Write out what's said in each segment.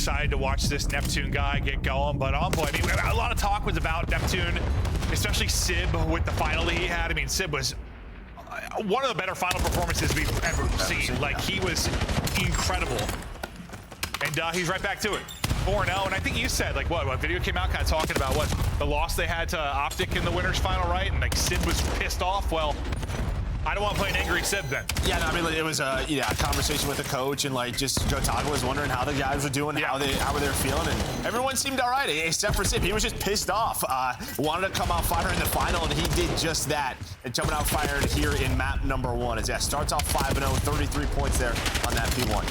excited to watch this Neptune guy get going, but Envoy, I mean, a lot of talk was about Neptune, especially Sib with the final that he had. I mean, Sib was one of the better final performances we've ever seen. Like, he was incredible. And he's right back to it. 4-0, and I think you said, like, what video came out kind of talking about what the loss they had to Optic in the winners final, right? And like Sib was pissed off. Well, I don't want to play an angry Sib then. Yeah, no, I mean, it was a conversation with the coach, and like just Gotaga was wondering how the guys were doing, how they were feeling, and everyone seemed all right except for Sib. He was just pissed off. Wanted to come out firing in the final, and he did just that. And coming out firing here in map number 1 as starts off 5-0, 33 points there on that P1.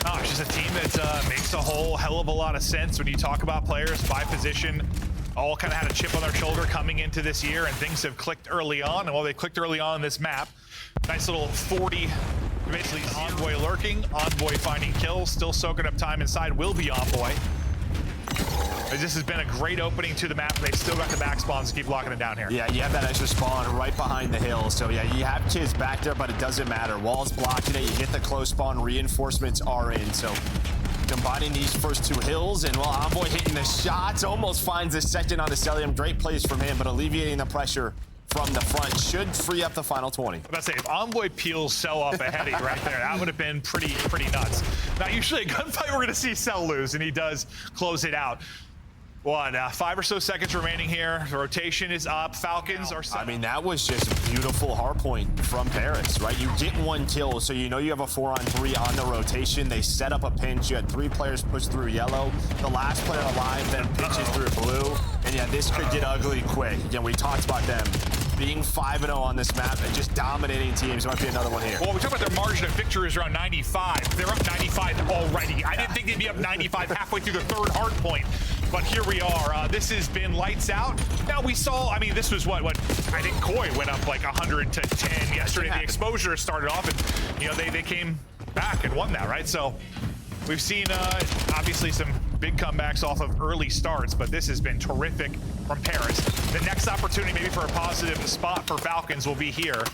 Oh, it's just a team that makes a whole hell of a lot of sense when you talk about players by position. All kind of had a chip on their shoulder coming into this year, and things have clicked early on. And while they clicked early on in this map, nice little 40, basically Envoy lurking, Envoy finding kills, still soaking up time inside, will be Envoy. This has been a great opening to the map. They've still got the back spawns to keep locking it down here. Yeah, you have that extra spawn right behind the hill. So yeah, you have kids back there, but it doesn't matter. Walls blocking it, you get the close spawn, reinforcements are in. So combining these first 2 hills, and well, Envoy hitting the shots, almost finds the second on the Cellium. Great plays from him, but alleviating the pressure from the front should free up the final 20. I'm about to say, if Envoy peels Cell off a heady right there, that would have been pretty nuts. Now, usually a gunfight, we're going to see Cell lose, and he does close it out. What, 5 or so seconds remaining here. The rotation is up. Falcons are... I mean, that was just a beautiful hardpoint from Paris, right? You get 1 kill, so you know you have a 4-on-3 on the rotation. They set up a pinch. You had 3 players push through yellow. The last player alive then pinches through blue. And yeah, this could get ugly quick. Again, we talked about them being 5-0 on this map and just dominating teams. Might be another one here. Well, we talk about their margin of victory is around 95. They're up 95 already. I didn't think they'd be up 95 halfway through the 3rd hard point. But here we are. This has been lights out. Now we saw, I mean, this was what I think Koi went up like 100 to 10 yesterday. The exposure started off, and you know they came back and won that, right? So we've seen obviously some big comebacks off of early starts, but this has been terrific from Paris. The next opportunity maybe for a positive spot for Falcons will be here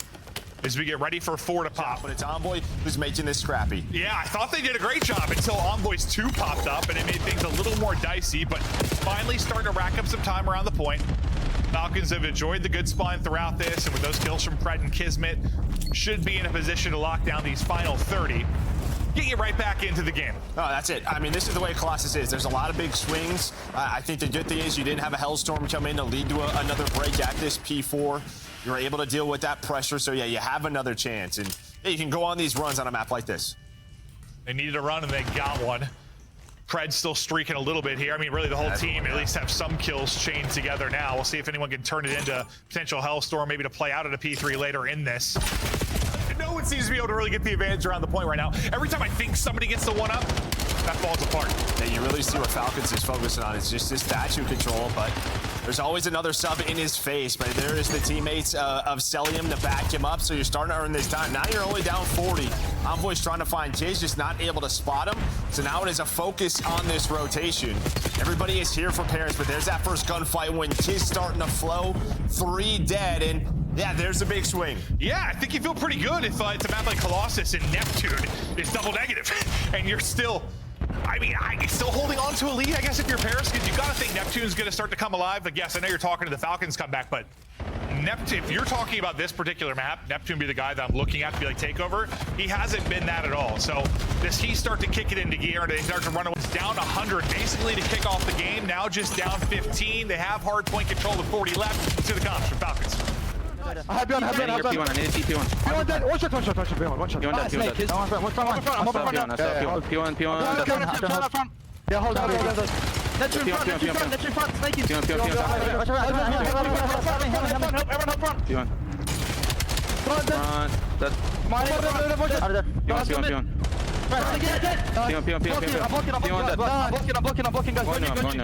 as we get ready for 4 to pop. But it's Envoy who's making this scrappy. Yeah, I thought they did a great job until Envoy's 2 popped up, and it made things a little more dicey, but finally starting to rack up some time around the point. Falcons have enjoyed the good spawn throughout this, and with those kills from Pred and KiSMET, should be in a position to lock down these final 30. Get you right back into the game. Oh, that's it. I mean, this is the way Colossus is. There's a lot of big swings. I think the good thing is you didn't have a Hellstorm come in to lead to another break at this P4. You were able to deal with that pressure, so yeah, you have another chance. And yeah, you can go on these runs on a map like this. They needed a run, and they got one. Pred's still streaking a little bit here. I mean, really, the whole team at least have some kills chained together now. We'll see if anyone can turn it into potential Hellstorm, maybe to play out at a P3 later in this. No one seems to be able to really get the advantage around the point right now. Every time I think somebody gets the 1-up, that falls apart. Yeah, you really see what Falcons is focusing on. It's just this statue control, but there's always another sub in his face. But there is the teammates of Cellium to back him up, so you're starting to earn this time. Now you're only down 40. Envoy's trying to find Kiz, just not able to spot him. So now it is a focus on this rotation. Everybody is here for Paris, but there's that first gunfight when Kiz starting to flow. 3 dead, and yeah, there's a big swing. Yeah, I think you feel pretty good if it's a map like Colossus and Neptune is double negative, and you're still, I mean, still holding on to a lead, I guess, if you're Paris, because you got to think Neptune's going to start to come alive. Like, yes, I know you're talking to the Falcons comeback, but Neptune, if you're talking about this particular map, Neptune be the guy that I'm looking at to be like takeover. He hasn't been that at all. So does he start to kick it into gear and they start to run away? It's down 100 basically to kick off the game. Now just down 15. They have hardpoint control with 40 left. Let's see the comps from Falcons. I have P1. I need a P1. P1 dead. One shot. P1 dead. P1 dead. Yeah, hold on. Neptune front. Snake in. P1. Everyone help front. P1. Front. Dead. P1. I'm blocking, guys.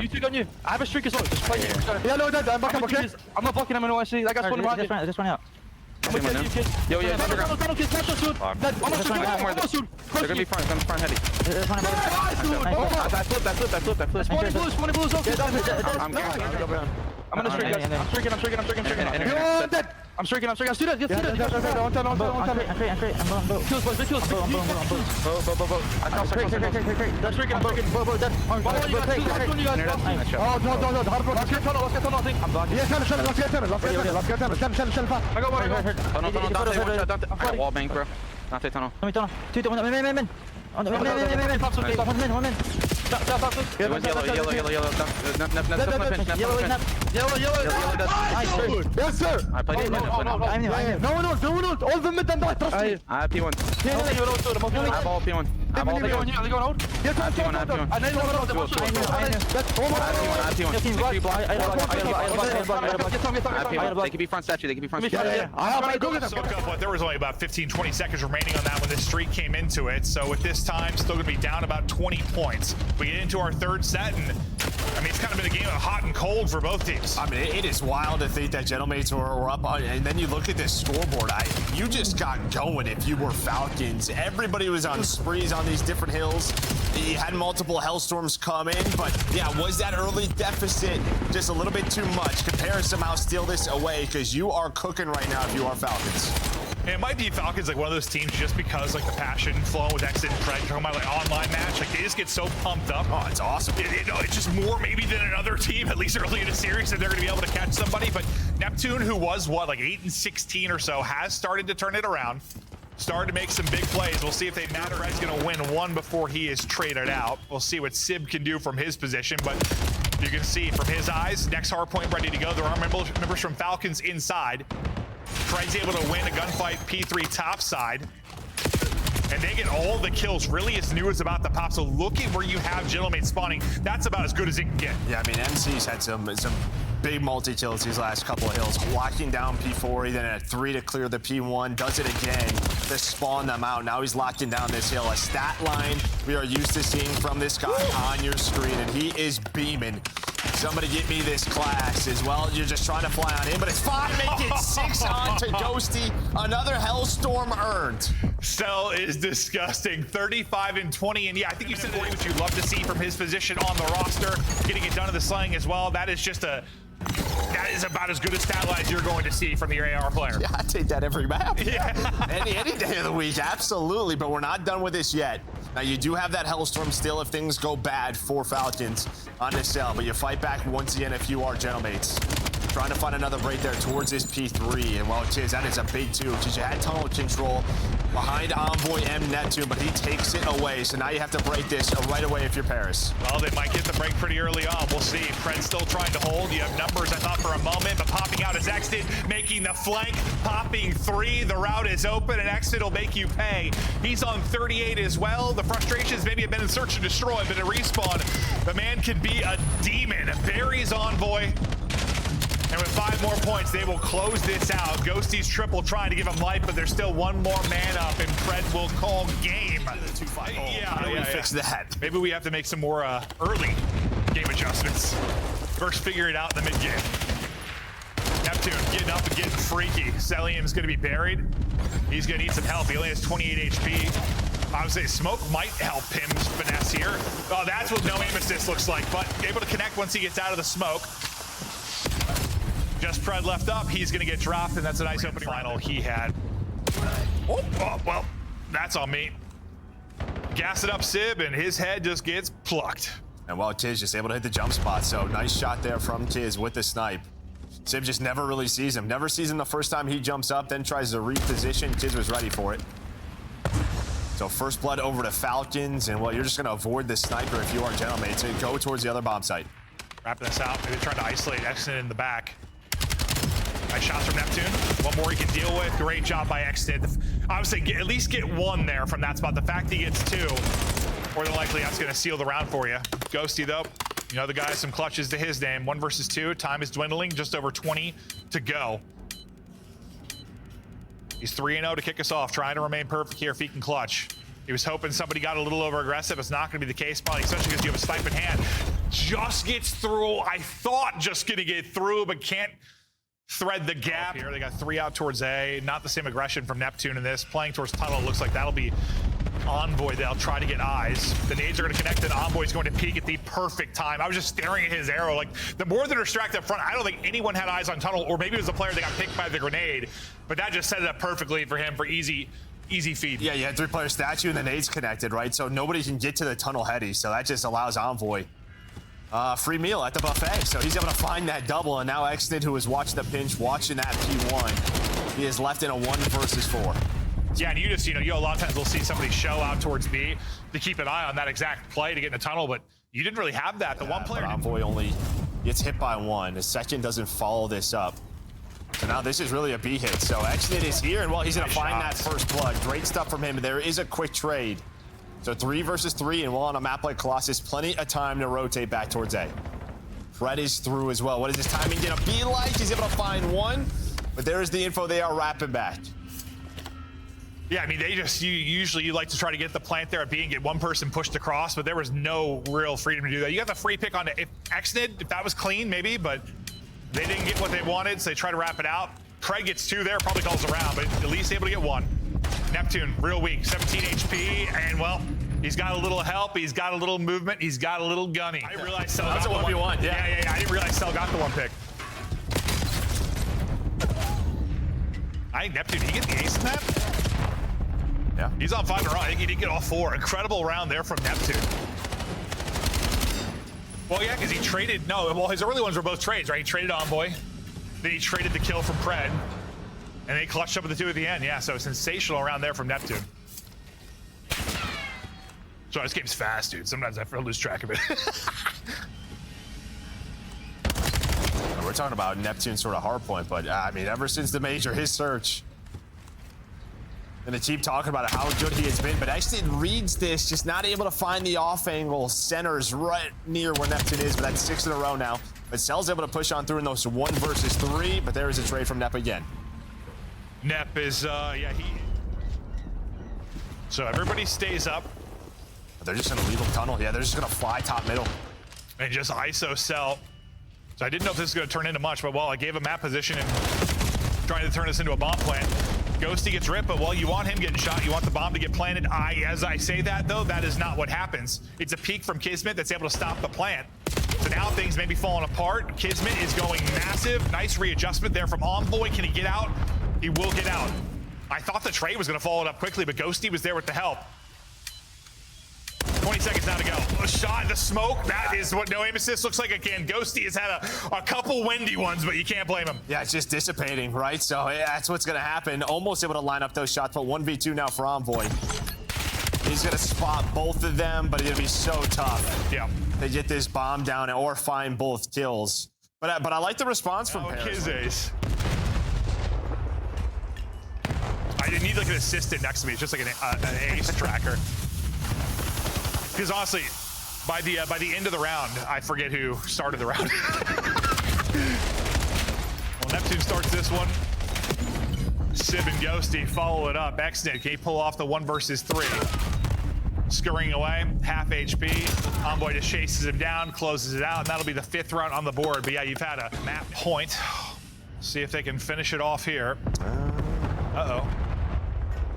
You two got you. I have a streak as well. Just play it. Yeah, no, dead. I'm back, okay? I'm not blocking him in OIC. That guy's spawning behind you. Just run out. Yo, yeah, they're gonna be front heady. I flipped. Spawning blues, okay. I'm gonna streak, guys. I'm streaking. Dead. I'm streaking. I see that. I'm going. Kills, boys. Kills. I'm going. I can't. They're streaking. I'm streaking. Oh, no. Hardpoint. Let's get tunnel. I think. I'm blocking. Yeah, let's get tunnel. I got one. I got wall bank, bro. Dante tunnel. Men. One man. Yellow. Yes, sir. I played it. No one ult. All of them mid and die. Trust me. I have P1. I have all P1. I have all They're going out. Yes, I have P1. I know one of them. They can be front statue. But there was only about 15-20 seconds remaining on that when this streak came into it. So with this time, still going to be down about 20 points. We get into our third set, and I mean, it's kind of been a game of hot and cold for both teams. I mean, it is wild to think that Gentlemates were up on, and then you look at this scoreboard. You just got going if you were Falcons. Everybody was on sprees on these different hills. You had multiple Hellstorms come in, but yeah, was that early deficit just a little bit too much? Compare somehow steal this away, because you are cooking right now if you are Falcons. And it might be Falcons like one of those teams just because like the passion flow with Exit and Fred talking about like online match, like they just get so pumped up. Oh, it's awesome. It's just more maybe than another team, at least early in the series, that they're going to be able to catch somebody. But Neptune, who was what, like 8-16 or so, has started to turn it around. Started to make some big plays. We'll see if they matter. Fred's going to win one before he is traded out. We'll see what Sib can do from his position, but you can see from his eyes, next hardpoint ready to go. There are members from Falcons inside. Fred's able to win a gunfight P3 top side. And they get all the kills. Really, as new as about the pop. So look at where you have Gentleman spawning. That's about as good as it can get. Yeah, I mean, MC's had some big multi-kills these last couple of hills. Locking down P4, he then had 3 to clear the P1. Does it again to spawn them out. Now he's locking down this hill. A stat line we are used to seeing from this guy on your screen, and he is beaming. Somebody get me this class as well. You're just trying to fly on him, but it's 5, make it 6 on to Ghosty. Another Hellstorm earned. Cell is disgusting. 35-20, and yeah, I think you said what you'd love to see from his position on the roster. Getting it done in the slaying as well. That is about as good a stat line as you're going to see from your AR player. Yeah, I take that every map. Yeah. any day of the week, absolutely, but we're not done with this yet. Now, you do have that Hellstorm still if things go bad for Falcons on this cell, but you fight back once again if you are Gentlemates. Trying to find another break there towards this P3, and well, Chiz, that is a big 2, because you had tunnel control behind Envoy and Neptune, but he takes it away, so now you have to break this right away if you're Paris. Well, they might get the break pretty early on. We'll see. Fred's still trying to hold. You have numbers, I thought, for a moment, but popping out is Exit, making the flank, popping 3. The route is open, and Exit will make you pay. He's on 38 as well. The frustrations maybe have been in search and destroy, but at respawn, the man can be a demon. Buries Envoy. And with 5 more points, they will close this out. Ghosty's triple trying to give him life, but there's still 1 more man up, and Fred will call game. Yeah, fix that. Maybe we have to make some more early game adjustments. First, figure it out in the mid game. Neptune getting up and getting freaky. Cellium's going to be buried. He's going to need some help. He only has 28 HP. I would say smoke might help him finesse here. Oh, that's what no aim assist looks like, but able to connect once he gets out of the smoke. Just Fred left up. He's going to get dropped, and that's a nice opening final he had. Oh, well, that's on me. Gas it up, Sib, and his head just gets plucked. And well, Tiz just able to hit the jump spot, so nice shot there from Tiz with the snipe. Sib just never really sees him. Never sees him the first time he jumps up, then tries to reposition. Tiz was ready for it. So first blood over to Falcons, and well, you're just going to avoid the sniper if you are Gentlemates and go towards the other bomb site. Wrapping this out. Maybe trying to isolate Exton in the back. Nice shots from Neptune. 1 more he can deal with. Great job by Exton. I would say at least get 1 there from that spot. The fact he gets 2, more than likely that's going to seal the round for you. Ghosty, though, you know the guy, some clutches to his name. 1 versus 2. Time is dwindling. Just over 20 to go. He's 3-0 to kick us off. Trying to remain perfect here if he can clutch. He was hoping somebody got a little over aggressive. It's not going to be the case, probably, especially because you have a snipe in hand. Just gets through. I thought just going to get through, but can't thread the gap here. They got 3 out towards A. Not the same aggression from Neptune in this. Playing towards tunnel, looks like that'll be Envoy, they'll try to get eyes. The nades are going to connect, and Envoy's going to peek at the perfect time. I was just staring at his arrow. Like, the more they're distracted up front, I don't think anyone had eyes on tunnel, or maybe it was the player that got picked by the grenade, but that just set it up perfectly for him for easy feed. Yeah, you had 3-player statue and the nades connected, right? So nobody can get to the tunnel heady, so that just allows Envoy free meal at the buffet. So he's able to find that double, and now Exnid, who was watching the pinch, watching that P1, he is left in a 1 versus 4. Yeah, and you just, a lot of times we'll see somebody show out towards B to keep an eye on that exact play to get in the tunnel, but you didn't really have that. The one player... Envoy only gets hit by 1. The second doesn't follow this up. So now this is really a B hit. So Exnid is here, and well, he's going to find that first blood. Great stuff from him. There is a quick trade. So 3 versus 3, and well, on a map like Colossus, plenty of time to rotate back towards A. Fred is through as well. What is his timing going to be like? He's able to find 1, but there is the info. They are wrapping back. Yeah, I mean, usually you like to try to get the plant there at B and get one person pushed across, but there was no real freedom to do that. You got the free pick on if Exnid, if that was clean, maybe, but they didn't get what they wanted, so they try to wrap it out. Craig gets 2 there, probably calls around, but at least able to get 1. Neptune, real weak, 17 HP, and well, he's got a little help, he's got a little movement, he's got a little gunny. I didn't realize Cell got the 1. Yeah, I didn't realize Cell got the 1 pick. I think Neptune, did he get the ace in that? Yeah. He's on 5 in a row. I think he did get all 4. Incredible round there from Neptune. Well, yeah, because he traded, his early ones were both trades, right? He traded Envoy, then he traded the kill from Pred, and they clutched up with the 2 at the end. Yeah, so sensational round there from Neptune. So this game's fast, dude. Sometimes I lose track of it. We're talking about Neptune sort of hardpoint, but I mean, ever since the major, his search. And they keep talking about how good he has been, but actually reads this, just not able to find the off angle. Centers right near where Neptune is, but that's 6 in a row now. But Cell's able to push on through in those 1 versus 3, but there is a trade from Nep again. Nep is, So everybody stays up. They're just gonna leave him tunnel. Yeah, they're just gonna fly top middle. And just ISO Cell. So I didn't know if this was gonna turn into much, but well, I gave him map position and trying to turn this into a bomb plant. Ghosty gets ripped, but while you want him getting shot, you want the bomb to get planted. As I say that, though, that is not what happens. It's a peek from KiSMET that's able to stop the plant. So now things may be falling apart. KiSMET is going massive. Nice readjustment there from Envoy. Can he get out? He will get out. I thought the trade was going to follow it up quickly, but Ghosty was there with the help. 20 seconds now to go. A shot in the smoke. That is what no aim assist looks like again. Ghosty has had a couple windy ones, but you can't blame him. Yeah, it's just dissipating, right? So yeah, that's what's going to happen. Almost able to line up those shots, but 1v2 now for Envoy. He's going to spot both of them, but it'll be so tough to get this bomb down or find both kills. But I like the response from Paris. Ace. I didn't need like an assistant next to me. It's just like an ace tracker. Because honestly, by the end of the round, I forget who started the round. Well, Neptune starts this one. Sib and Ghosty follow it up. Exnid, can he pull off the 1 versus 3? Scurrying away, half HP. Envoy just chases him down, closes it out, and that'll be the 5th round on the board. But yeah, you've had a map point. See if they can finish it off here. Uh-oh.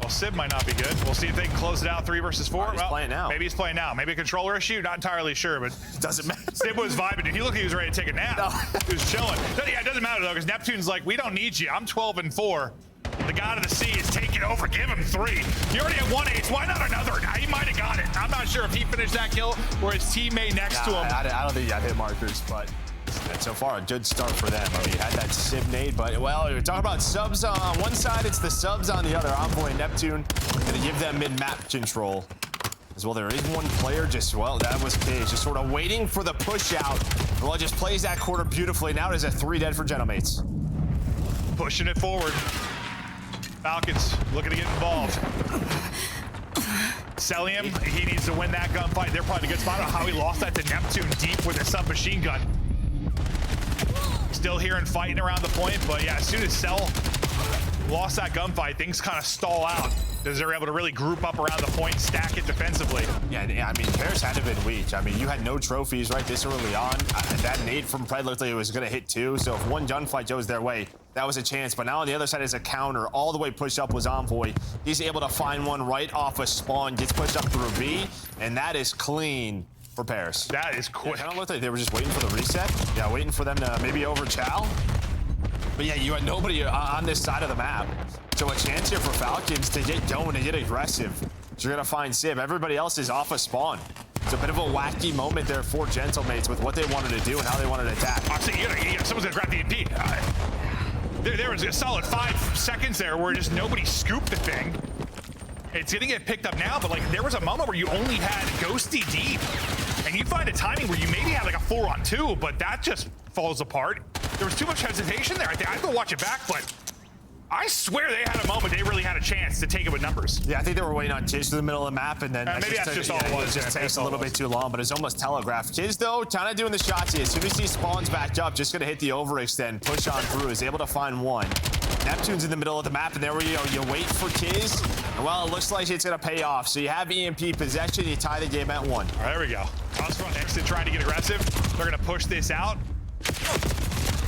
Well, Sib might not be good. We'll see if they can close it out 3 versus 4. He's playing now. Maybe he's playing now. Maybe a controller issue. Not entirely sure, but it doesn't matter. Sib was vibing. Dude, he looked like he was ready to take a nap. No. He was chilling. Yeah, it doesn't matter though, because Neptune's like, we don't need you. I'm 12 and 4. The god of the sea is taking over. Give him 3. He already had 1 ace. Why not another? He might have got it. I'm not sure if he finished that kill or his teammate next to him. I don't think he got hit markers, but. And so far, a good start for them. I mean, you had that Sib nade, but, well, you're talking about subs on one side, it's the subs on the other. Envoy and Neptune gonna give them mid-map control. As well, there is one player just, well, that was Cage, just sort of waiting for the push out. Well, just plays that quarter beautifully. Now it is a 3 dead for Gentlemates. Pushing it forward. Falcons looking to get involved. Cellium, he needs to win that gunfight. They're probably a good spot. I don't know how he lost that to Neptune deep with a submachine gun. Still here and fighting around the point, but yeah, as soon as Cell lost that gunfight, things kind of stall out. because they're able to really group up around the point, stack it defensively. Yeah, I mean, Paris had to have been weak. I mean, you had no trophies right this early on. That nade from Pred looked like it was going to hit 2, so if one gunfight goes their way, that was a chance. But now on the other side is a counter. All the way pushed up was Envoy. He's able to find one right off a spawn, gets pushed up through B, and that is clean for Paris. That is quick. It kind of looked like they were just waiting for the reset. Yeah, waiting for them to maybe over Chow. But yeah, you had nobody on this side of the map. So a chance here for Falcons to get going and get aggressive. So you're going to find Sib. Everybody else is off a spawn. It's a bit of a wacky moment there for Gentlemates with what they wanted to do and how they wanted to attack. Honestly, someone's going to grab the MP. There was a solid 5 seconds there where just nobody scooped the thing. It's going to get picked up now, but like there was a moment where you only had Ghosty deep. And you find a timing where you maybe have like a 4-on-2, but that just falls apart. There was too much hesitation there. I have to watch it back, but I swear they had a moment they really had a chance to take it with numbers. Yeah, I think they were waiting on Kiz to the middle of the map, and then maybe that's just all it was. It just takes a little bit too long, but it's almost telegraphed. Kiz, though, kind of doing the shots here. As soon as he spawns back up, just going to hit the overextend, push on through, is able to find one. Neptune's in the middle of the map, and there you wait for Kiz, and well, it looks like it's going to pay off. So you have EMP possession, you tie the game at 1. All right, there we go. Osprey exit trying to get aggressive. They're going to push this out.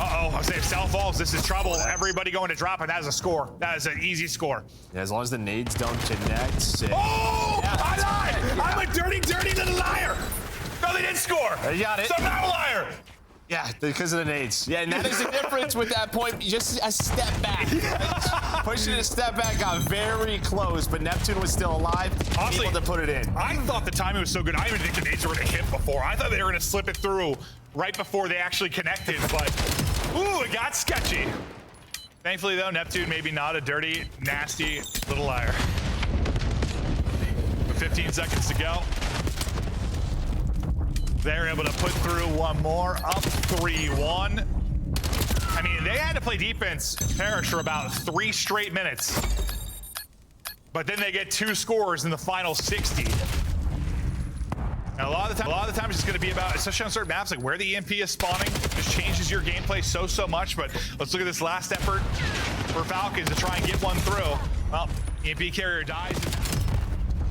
Uh-oh, I'll say if Cell falls, this is trouble. Everybody going to drop, and that is a score. That is an easy score. Yeah, as long as the nades don't connect. Oh, yeah, I lied! Yeah. I'm a dirty, dirty little liar! No, they didn't score! You got it. So I'm not a liar! Yeah, because of the nades. Yeah, and that is the difference with that point. Just a step back. Pushing a step back got very close, but Neptune was still alive, Honestly, able to put it in. I thought the timing was so good. I didn't even think the nades were going to hit before. I thought they were going to slip it through right before they actually connected, but ooh, it got sketchy. Thankfully, though, Neptune maybe not a dirty, nasty little liar. With 15 seconds to go. They're able to put through one more, up 3-1. I mean, they had to play defense, Parrish, for about 3 straight minutes. But then they get 2 scores in the final 60. And a lot of the time, it's just going to be about, especially on certain maps, like where the EMP is spawning, just changes your gameplay so much. But let's look at this last effort for Falcons to try and get one through. Well, EMP carrier dies.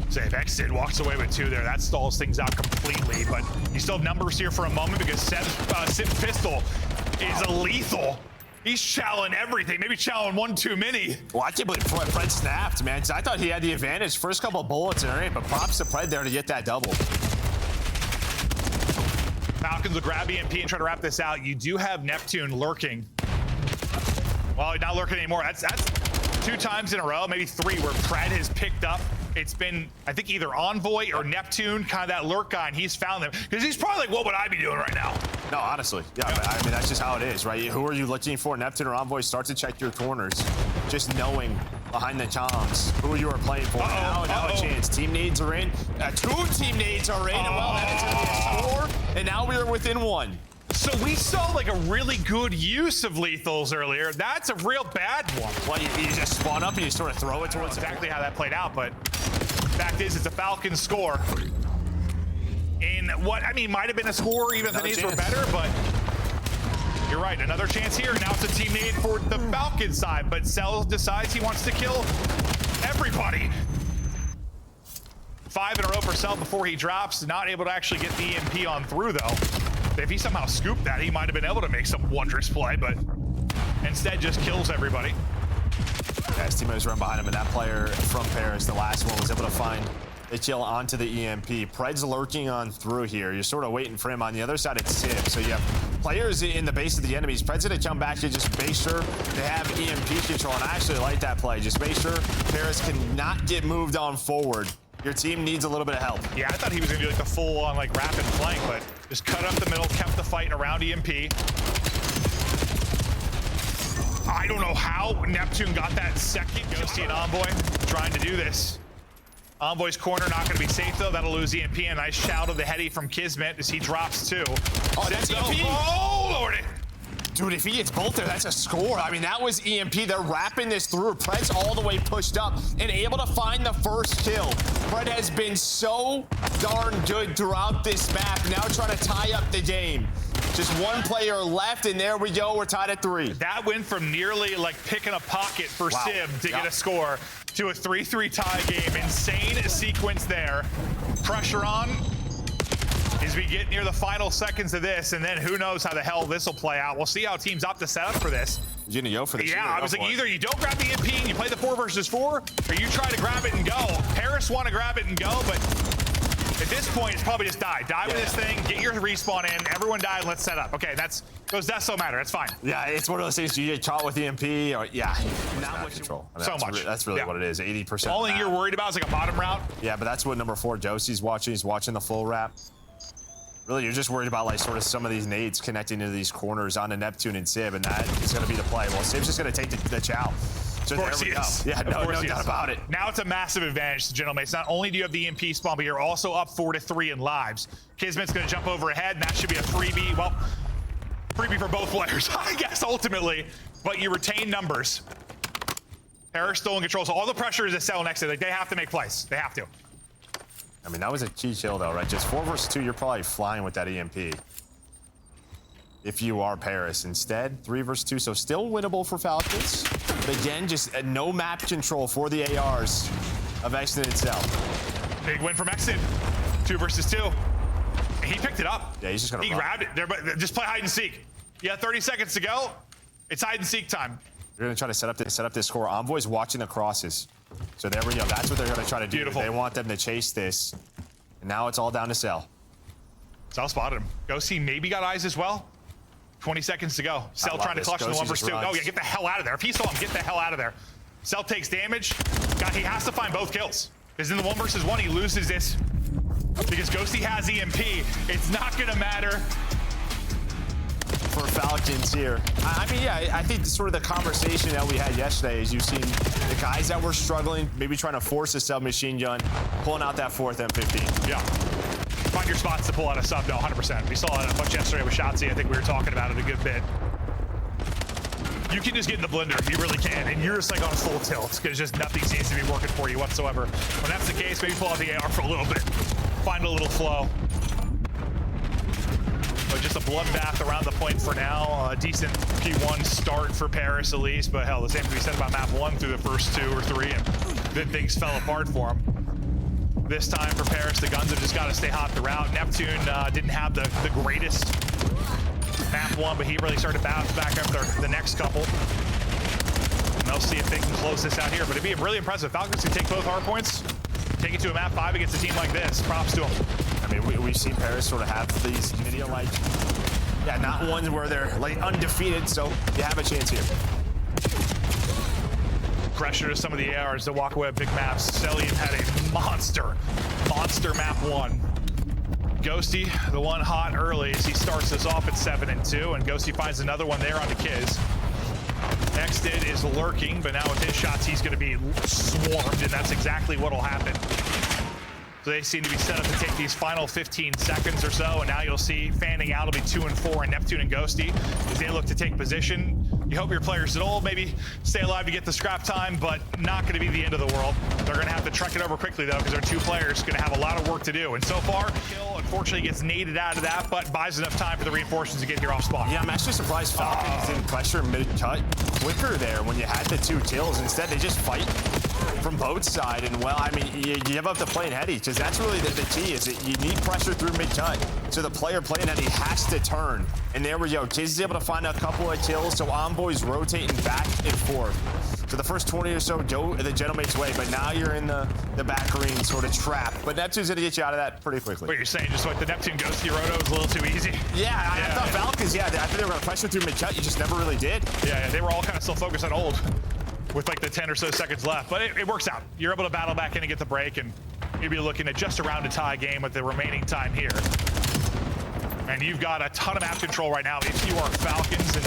Save Exit walks away with 2 there. That stalls things out completely, but you still have numbers here for a moment because Sib's pistol is a lethal. He's chowing everything. Maybe chowing 1 too many. Well, I can't believe Pred snapped, man, because I thought he had the advantage. First couple of bullets and everything, but props to Pred there to get that double. Falcons will grab EMP and try to wrap this out. You do have Neptune lurking. Well, not lurking anymore. That's 2 times in a row, maybe 3, where Pred has picked up. It's been, I think, either Envoy or Neptune, kind of that lurk guy, and he's found them. Because he's probably like, what would I be doing right now? No, honestly. Yeah, I mean, that's just how it is, right? Who are you looking for? Neptune or Envoy? Start to check your corners. Just knowing behind the comms who you are playing for. Now a chance. Team nades are in. 2 team nades are in. And well, that is going to be a score. And now we are within 1. So we saw like a really good use of lethals earlier. That's a real bad one. Well, you just spawn up and you sort of throw it towards exactly how that played out, but fact is, it's a Falcons score. In what, I mean, might have been a score even if the nades were better, but you're right. Another chance here. Now it's a team nade for the Falcons side, but Cell decides he wants to kill everybody. 5 in a row for Cell before he drops. Not able to actually get the EMP on through, though. If he somehow scooped that, he might have been able to make some wondrous play, but instead just kills everybody. Yeah, his teammates run behind him, and that player from Paris, the last one, was able to find the kill onto the EMP. Pred's lurking on through here. You're sort of waiting for him. On the other side, it's Sib. So you have players in the base of the enemies. Pred's going to come back and just make sure they have EMP control, and I actually like that play. Just make sure Paris cannot get moved on forward. Your team needs a little bit of help. Yeah, I thought he was going to do like the full-on like rapid flank, but just cut up the middle, kept the fight around EMP. I don't know how Neptune got that second. Ghosty and Envoy trying to do this. Envoy's corner not going to be safe, though. That'll lose EMP. A nice shout of the heady from KiSMET as he drops 2. Oh, that's EMP. Oh, Lordy. Dude, if he gets both there, that's a score. I mean, that was EMP. They're wrapping this through. Pred's all the way pushed up and able to find the first kill. Pred has been so darn good throughout this map. Now trying to tie up the game. Just one player left, and there we go. We're tied at 3. That went from nearly like picking a pocket for Sim to get a score to a 3-3 tie game. Insane sequence there. Pressure on as we get near the final seconds of this, and then who knows how the hell this will play out. We'll see how teams opt to set up for this. You're gonna go for this? Yeah, I was like, either you don't grab the MP and you play the 4 versus 4, or you try to grab it and go. Paris want to grab it and go, but at this point, it's probably just die. Die with this thing, get your respawn in, everyone die, and let's set up. Okay, those deaths don't matter, that's fine. Yeah, it's one of those things, you get caught with the MP, or not much control. I mean, so much. That's really what it is, 80%. All thing you're worried about is like a bottom route. Yeah, but that's what number 4, Ghosty's watching. He's watching the full wrap. Really, you're just worried about like sort of some of these nades connecting into these corners onto Neptune and Sib, and that is going to be the play. Well, Sib's just going to take the chow. So of course there we he is. go. Yeah, no doubt about it. Now it's a massive advantage to Gentlemen. Not only do you have the EMP spawn, but you're also up 4-3 in lives. KiSMET's going to jump over ahead, and that should be a freebie. Well, freebie for both players, I guess, ultimately. But you retain numbers. Paris still in control, so all the pressure is a cell next to it. Like, they have to make plays. They have to. I mean, that was a key kill, though, right? Just 4 versus 2, you're probably flying with that EMP. If you are Paris. Instead, 3 versus 2, so still winnable for Falcons. But again, just no map control for the ARs of Exton itself. Big win from Exton. 2 versus 2. He picked it up. Yeah, he's just gonna He grabbed it. Just play hide and seek. You got 30 seconds to go. It's hide and seek time. You're gonna try to set up this score. Envoy's watching the crosses. So there we go. That's what they're gonna try to do. Beautiful. They want them to chase this. And now it's all down to Cell. Cell spotted him. Ghosty maybe got eyes as well. 20 seconds to go. Cell trying to clutch in the 1 versus 2. Oh yeah, get the hell out of there. If he saw him, get the hell out of there. Cell takes damage. He has to find both kills. Because in the 1 versus 1, he loses this. Because Ghosty has EMP. It's not gonna matter. For Falcons here. I mean, yeah, I think sort of the conversation that we had yesterday is you've seen the guys that were struggling, maybe trying to force a submachine gun, pulling out that 4th M15. Yeah. Find your spots to pull out a sub, no, 100%. We saw it a bunch yesterday with Shotzzy. I think we were talking about it a good bit. You can just get in the blender, you really can, and you're just like on full tilt, because just nothing seems to be working for you whatsoever. When that's the case, maybe pull out the AR for a little bit. Find a little flow. But just a bloodbath around the point for now. A decent P1 start for Paris at least, but hell, the same can be said about map 1 through the first 2 or 3, and then things fell apart for them. This time for Paris, the guns have just got to stay hot throughout. Neptune didn't have the greatest map 1, but he really started to bounce back after the next couple. And they'll see if they can close this out here, but it'd be really impressive. Falcons can take both hardpoints, take it to a map 5 against a team like this. Props to them. I mean, we've seen Paris sort of have these video like, yeah, not ones where they're like undefeated, so you have a chance here. Pressure to some of the ARs to walk away with big maps. Cellium had a monster map 1. Ghosty, the one hot early as he starts us off at 7-2, and Ghosty finds another one there on the Kiz. Exton is lurking, but now with his shots, he's going to be swarmed, and that's exactly what will happen. So they seem to be set up to take these final 15 seconds or so, and now you'll see fanning out. It'll be 2 and 4 in Neptune and Ghosty as they look to take position. You hope your players at all maybe stay alive to get the scrap time, but not going to be the end of the world. They're going to have to truck it over quickly, though, because our 2 players going to have a lot of work to do. And so far, kill unfortunately gets naded out of that, but buys enough time for the reinforcements to get here off spawn. Yeah, I'm actually surprised Falcons didn't pressure mid-cut quicker there when you had the 2 kills. Instead, they just fight from both sides. And, well, I mean, you give up the playing heady, because that's really the key, is that you need pressure through mid-cut. So the player playing heady has to turn. And there we go. KiSMET is able to find a couple of kills, so Envoy's rotating back and forth. So the first 20 or so go the Gentlemate's way, but now you're in the back green sort of trap. But Neptune's gonna get you out of that pretty quickly. What you're saying, just like the Neptune Ghosty roto was a little too easy. Yeah, I thought Falcons, I thought they were gonna pressure through mid-cut, you just never really did. Yeah, they were all kind of still focused on ult with like the 10 or so seconds left, but it works out. You're able to battle back in and get the break, and maybe looking at just around a tie game with the remaining time here. And you've got a ton of map control right now if you are Falcons, and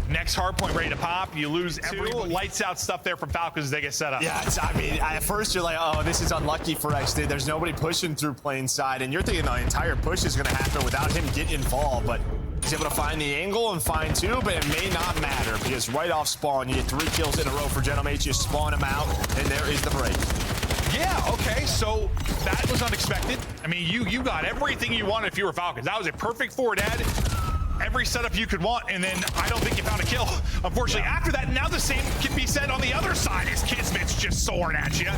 next hardpoint ready to pop. You lose every lights out stuff there from Falcons as they get set up. Yeah, I mean, at first you're like, oh, this is unlucky for Exton. There's nobody pushing through plane side, and you're thinking the entire push is going to happen without him getting involved, but he's able to find the angle and find 2, but it may not matter because right off spawn, you get 3 kills in a row for Gentlemates. You spawn him out, and there is the break. Yeah, okay, so that was unexpected. I mean, you got everything you wanted if you were Falcons. That was a perfect forward head. Every setup you could want, and then I don't think you found a kill. Unfortunately, after that, now the same can be said on the other side as KiSMET's just soaring at you.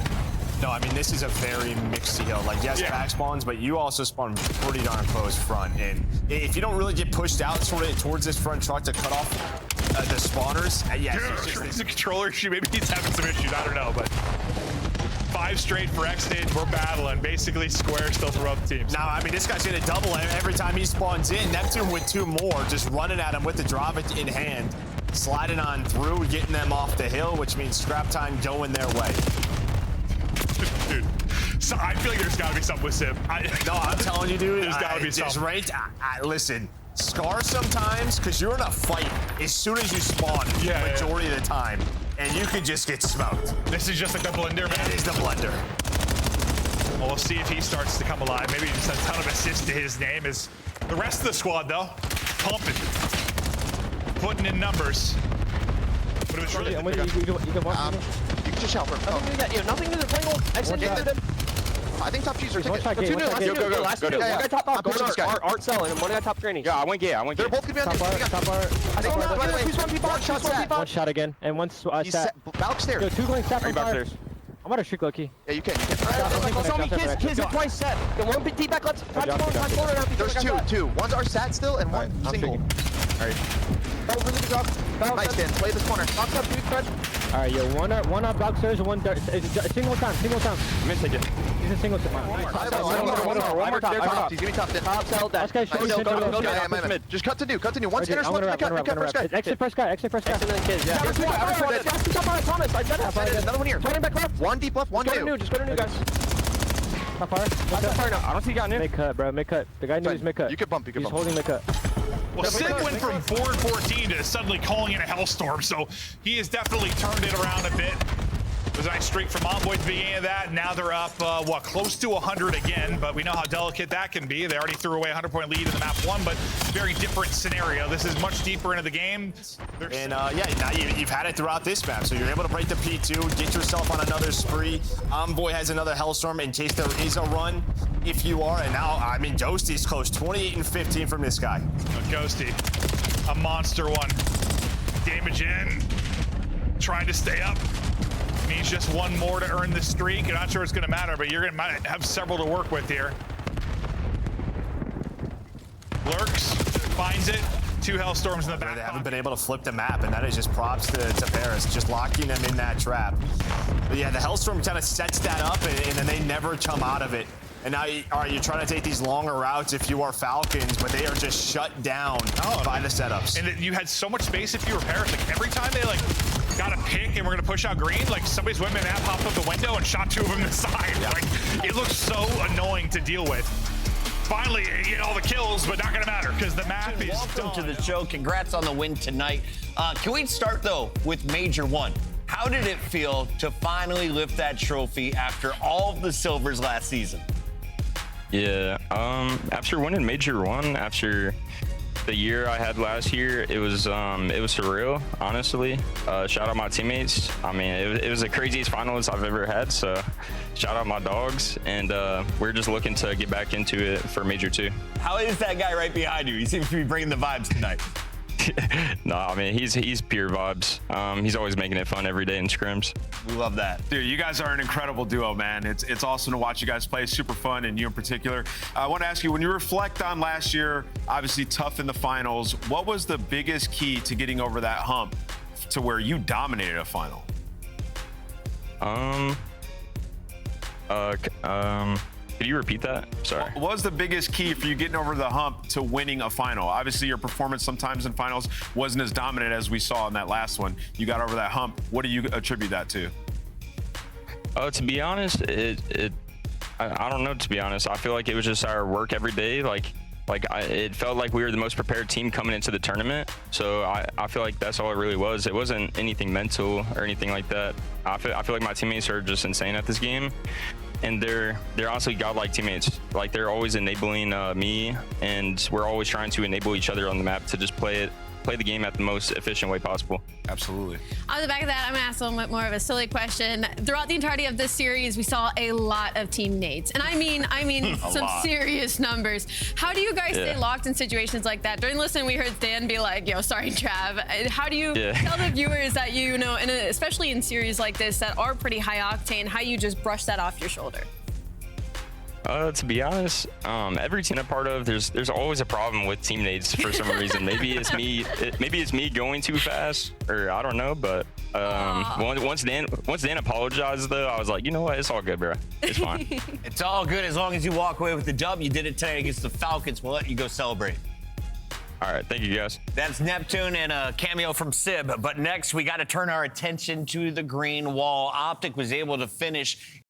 No, I mean, this is a very mixed deal. Like, yes, back spawns, but you also spawn pretty darn close front. And if you don't really get pushed out sort of towards this front truck to cut off the spawners, yes, it's just the controller issue, maybe he's having some issues, I don't know, but 5 straight for X-Stage, we're battling. Basically, Square still throw up teams. Now, I mean, this guy's gonna double every time he spawns in. Neptune with 2 more, just running at him with the drop in hand, sliding on through, getting them off the hill, which means scrap time going their way. Dude, so I feel like there's gotta be something with Sim. No, I'm telling you, dude, there's gotta be something. Ranked, listen, Scar sometimes, because you're in a fight as soon as you spawn, majority of the time, and you can just get smoked. This is just like the blender, man. It is the blender. Well, we'll see if he starts to come alive. Maybe just a ton of assists to his name. Is the rest of the squad, though, pumping, putting in numbers. But it was really you can walk. You can just help her. Nothing to the triangle. I think top cheese are ticket. Go. Last two. One guy top off. I'm pushing this guy. Art selling, and one guy top granny. Yeah, I went gay. They're both gonna be on this. Top art. One shot set. One shot again, and one set. Balk stairs. Go 2 going set. Are you upstairs? I'm about to shoot Loki. Yeah, you can. Let's me kiss it twice set. Get one deep back left. There's two. One's our sat still, and one single. Alright. Oh, really good drop. Nice, Dan. Play this corner. Box up, dude, Fred. Alright, yo, one up box stairs, one single time. I'm gonna take it. He's a single time. One more top. He's gonna be top. Top cell, that guy's showing go. Just cut to new. One's inner smoke. Cut first guy. Exit first guy. And then kids. Yeah. Thomas. I said it. Another one here. Turning back left. One deep left, one new. Just go to new, guys. Top fire. I don't see you got new. Make cut, bro. Make cut. The guy knew he's make cut. You could bump. He's holding make cut. Well, Sim went from 4-14 to suddenly calling in a hellstorm, so he has definitely turned it around a bit. It was a nice streak from Envoy at the beginning of that. Now they're up, close to 100 again, but we know how delicate that can be. They already threw away a 100-point lead in the map 1, but very different scenario. This is much deeper into the game. And now you've had it throughout this map, so you're able to break the P2, get yourself on another spree. Envoy has another hellstorm in case there is a run, if you are. And now, I mean, Ghosty's close, 28 and 15 from this guy. Ghosty, a monster one. Damage in, trying to stay up. Needs just one more to earn the streak. I'm not sure it's going to matter, but you're going to have several to work with here. Lurks, finds it. 2 hellstorms in the back. They haven't been able to flip the map, and that is just props to Paris, just locking them in that trap. But yeah, the hellstorm kind of sets that up, and then they never come out of it. And now, you're trying to take these longer routes if you are Falcons, but they are just shut down by the setups. And you had so much space if you were Paris. Like, every time they, got a pick and we're going to push out green, somebody's women app popped up the window and shot 2 of them to the side. Yeah. It looks so annoying to deal with. Finally, you get all the kills, but not going to matter because the map is Welcome to the show. Congrats on the win tonight. Can we start, though, with Major 1? How did it feel to finally lift that trophy after all of the silvers last season? Yeah, after winning Major 1, after the year I had last year, it was surreal, honestly. Shout out my teammates. I mean, it was the craziest finals I've ever had, so shout out my dogs, and we're just looking to get back into it for Major 2. How is that guy right behind you? He seems to be bringing the vibes tonight. No, I mean, he's pure vibes. He's always making it fun every day in scrims. We love that. Dude, you guys are an incredible duo, man. It's awesome to watch you guys play. Super fun, and you in particular. I want to ask you, when you reflect on last year, obviously tough in the finals, what was the biggest key to getting over that hump to where you dominated a final? Could you repeat that? Sorry. What was the biggest key for you getting over the hump to winning a final? Obviously, your performance sometimes in finals wasn't as dominant as we saw in that last one. You got over that hump. What do you attribute that to? To be honest, I don't know, to be honest. I feel like it was just our work every day. It felt like we were the most prepared team coming into the tournament. So I feel like that's all it really was. It wasn't anything mental or anything like that. I feel like my teammates are just insane at this game. And they're honestly godlike teammates. They're always enabling me, and we're always trying to enable each other on the map to just play it play the game at the most efficient way possible. Absolutely. On the back of that, I'm gonna ask a little bit more of a silly question. Throughout the entirety of this series, we saw a lot of team nades, and I mean some serious numbers. How do you guys stay locked in situations like that? During listening, we heard Stan be like, "Yo, sorry, Trav." How do you tell the viewers that especially in series like this that are pretty high octane, how you just brush that off your shoulder? To be honest, every team I'm part of, there's always a problem with team nades for some reason. Maybe it's me going too fast, or I don't know. But once Dan apologized, though, I was like, you know what, it's all good, bro. It's fine. It's all good as long as you walk away with the dub. You did it today against the Falcons. We'll let you go celebrate. All right, thank you, guys. That's Neptune and a cameo from Sib. But next, we got to turn our attention to the green wall. Optic was able to finish